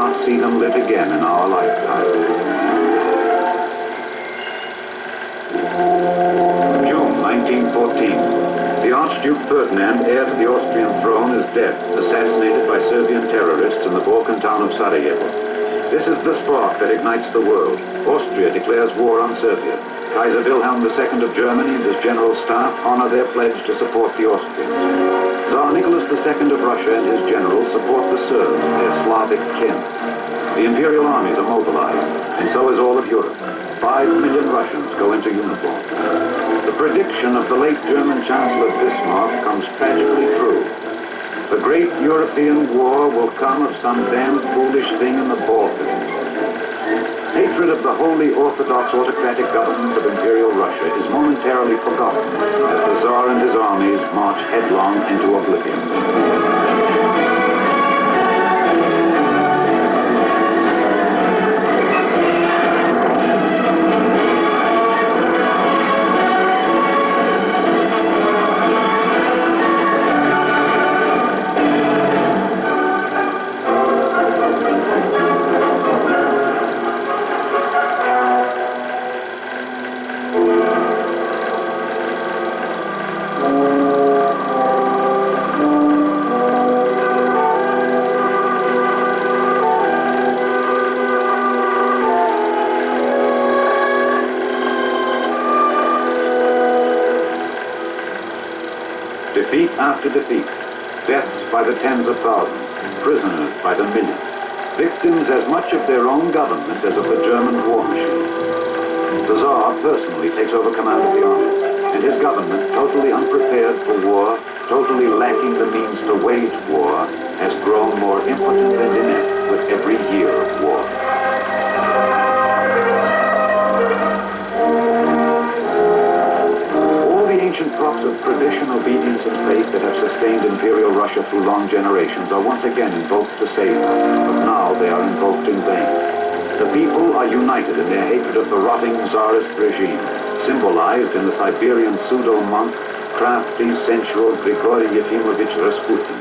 not see them lit again in our lifetime. June 1914. The Archduke Ferdinand, heir to the Austrian throne, is dead, assassinated by Serbian terrorists in the Balkan town of Sarajevo. This is the spark that ignites the world. Austria declares war on Serbia. Kaiser Wilhelm II of Germany and his general staff honor their pledge to support the Austrians. Tsar Nicholas II of Russia and his generals support the Serbs, their Slavic kin. The imperial armies are mobilized, and so is all of Europe. 5 million Russians go into uniform. The prediction of the late German Chancellor Bismarck comes tragically true. The great European war will come of some damn foolish thing in the Balkans. Hatred of the wholly orthodox autocratic government of Imperial Russia is momentarily forgotten as the Tsar and his armies march headlong into oblivion. Defeat after defeat, deaths by the tens of thousands, prisoners by the millions, victims as much of their own government as of the German war machine. The Tsar personally takes over command of the armies, and his government, totally unprepared for war, totally lacking the means to wage war, has grown more impotent and inept with every year of war. Ancient props of tradition, obedience, and faith that have sustained Imperial Russia through long generations are once again invoked to save her, but now they are invoked in vain. The people are united in their hatred of the rotting Tsarist regime, symbolized in the Siberian pseudo-monk, crafty, sensual Grigory Yefimovich Rasputin.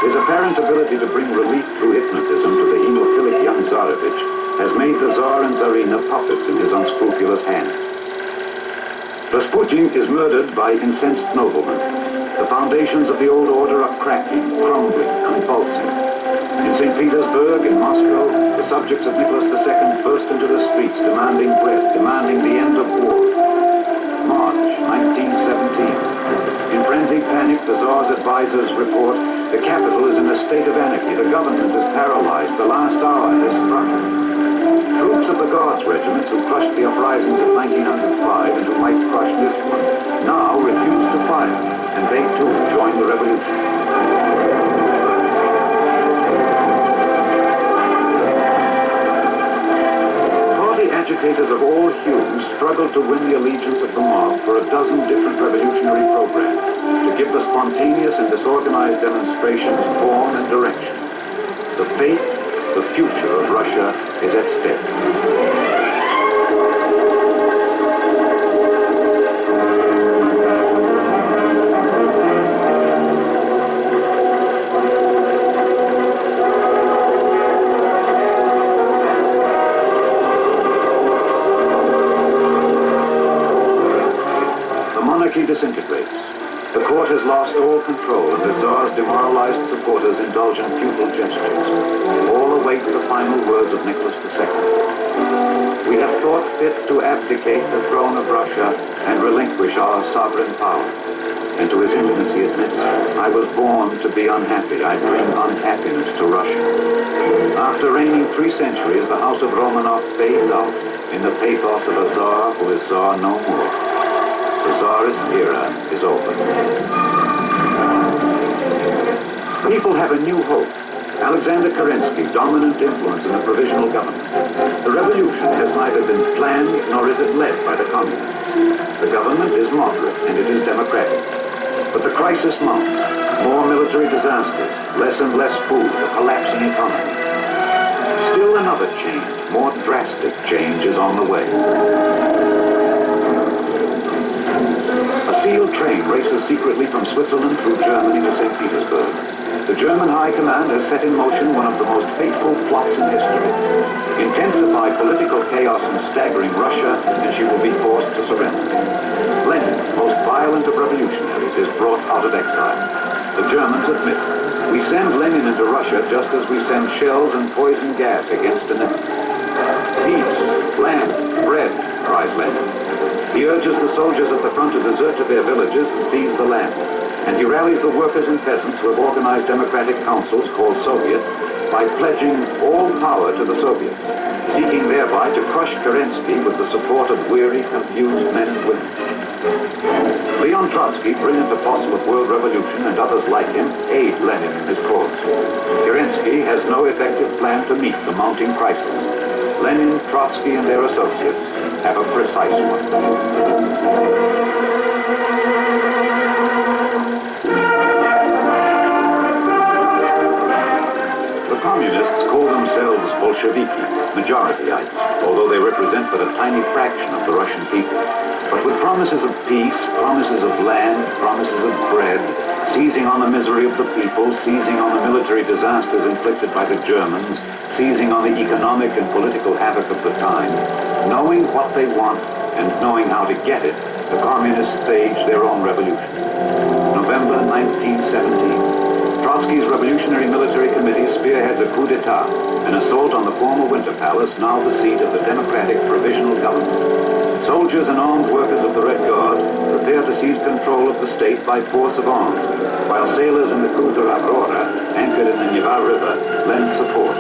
His apparent ability to bring relief through hypnotism to the hemophilic young Tsarevich has made the Tsar and Tsarina puppets in his unscrupulous hands. Rasputin is murdered by incensed noblemen. The foundations of the old order are cracking, crumbling, convulsing. In St. Petersburg, in Moscow, the subjects of Nicholas II burst into the streets demanding bread, demanding the end of war. March 1917. In frenzied panic, the Tsar's advisors report, the capital is in a state of anarchy, the government is paralyzed, the last hour has struck. Troops of the Guards regiments who crushed the uprisings of 1905 and who might crush this one, now refuse to fire, and they too join the revolution. Party agitators of all hues struggle to win the allegiance of the mob for a dozen different revolutionary programs, to give the spontaneous and disorganized demonstrations form and direction. The fate, the future of Russia is at stake. The monarchy disintegrates. The court has lost all control, and the Tsar's demoralized supporters indulge in futile gestures. All await the final words of Nicholas II. We have thought fit to abdicate the throne of Russia and relinquish our sovereign power. And to his intimates he admits, I was born to be unhappy. I bring unhappiness to Russia. After reigning 3 centuries, the House of Romanov fades out in the pathos of a Tsar who is Tsar no more. The Tsarist era is over. People have a new hope. Alexander Kerensky, dominant influence in the provisional government. The revolution has neither been planned nor is it led by the communists. The government is moderate and it is democratic. But the crisis mounts. More military disasters, less and less food, a collapsing economy. Still another change, more drastic change, is on the way. A sealed train races secretly from Switzerland through Germany to St. Petersburg. The German High Command has set in motion one of the most fateful plots in history. Intensify political chaos in staggering Russia, and she will be forced to surrender. Lenin, most violent of revolutionaries, is brought out of exile. The Germans admit, we send Lenin into Russia just as we send shells and poison gas against an enemy. Peace, land, bread, cries Lenin. He urges the soldiers at the front to desert to their villages and seize the land. And he rallies the workers and peasants who have organized democratic councils called Soviets by pledging all power to the Soviets, seeking thereby to crush Kerensky with the support of weary, confused men and women. Leon Trotsky, brilliant apostle of world revolution, and others like him, aid Lenin in his cause. Kerensky has no effective plan to meet the mounting crisis. Lenin, Trotsky, and their associates have a precise one. Communists call themselves Bolsheviki, majority-ites, although they represent but a tiny fraction of the Russian people. But with promises of peace, promises of land, promises of bread, seizing on the misery of the people, seizing on the military disasters inflicted by the Germans, seizing on the economic and political havoc of the time, knowing what they want and knowing how to get it, the communists stage their own revolution. November 1917. Trotsky's Revolutionary Military Committee spearheads a coup d'etat, an assault on the former Winter Palace, now the seat of the Democratic Provisional Government. Soldiers and armed workers of the Red Guard prepare to seize control of the state by force of arms, while sailors in the cruiser Aurora, anchored in the Neva River, lend support.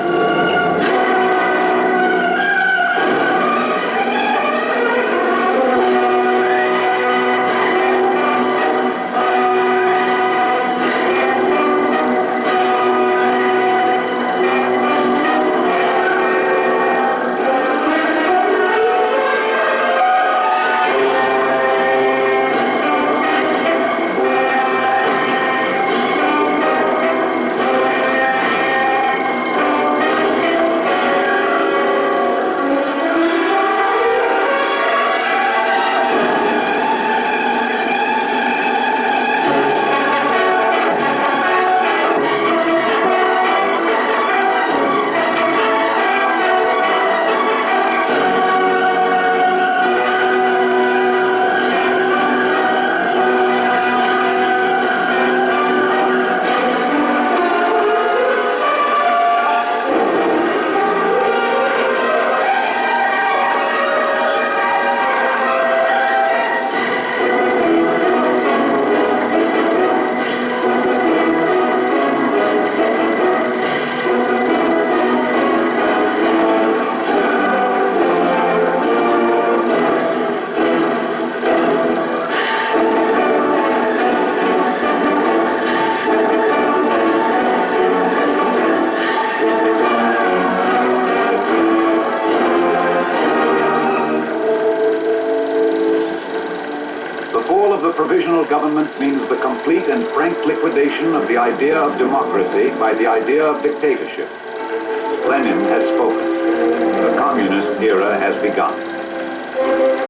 The provisional government means the complete and frank liquidation of the idea of democracy by the idea of dictatorship. Lenin has spoken. The communist era has begun.